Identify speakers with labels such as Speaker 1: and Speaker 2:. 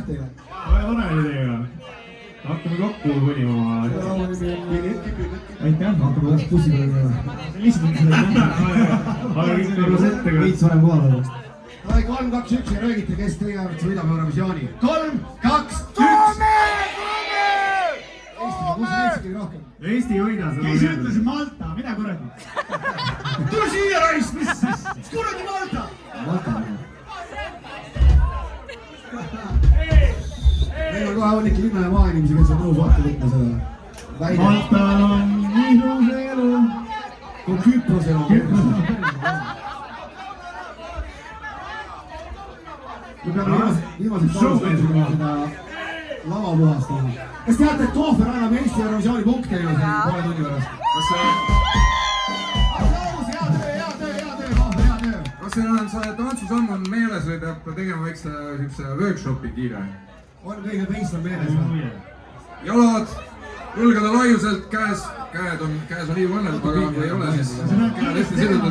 Speaker 1: teile.
Speaker 2: väga tore oli teiega. hakkame kokku konima.
Speaker 1: aitäh, hakkame kuidas bussi peale teha. lihtsalt
Speaker 2: aga kõik korras ette ka.
Speaker 1: veits varem kohal olla.
Speaker 3: 3, 2, 1 ja räägite, kes teie arvates võidab Eurovisiooni. 3, 2, 1. kus on Eestigi rohkem?
Speaker 2: Eesti ei võida seda.
Speaker 1: kes ütles Malta, mida kuradi?
Speaker 3: tule siia raisk, mis kuradi Malta?
Speaker 1: Malta.
Speaker 3: meil on kohe Anniki linna ja maainimesi, kes on nõus vaata võtma seda väide.
Speaker 2: Maltal on ilus elu.
Speaker 3: kui Küprosel on Küpros. me peame viimased seda lava puhastama. kas teate, et Kohver annab Eesti Eurovisiooni punkte ju siin poole tunni pärast?
Speaker 4: Kas see on tantsusamm on meeles või peab tegema väikse siukse workshopi kiire?
Speaker 3: on kõige teist on meeles või?
Speaker 4: jalad, õlgade laiuselt, käes on liiv õnnel, aga kui ei ole, siis käed hästi sidutud.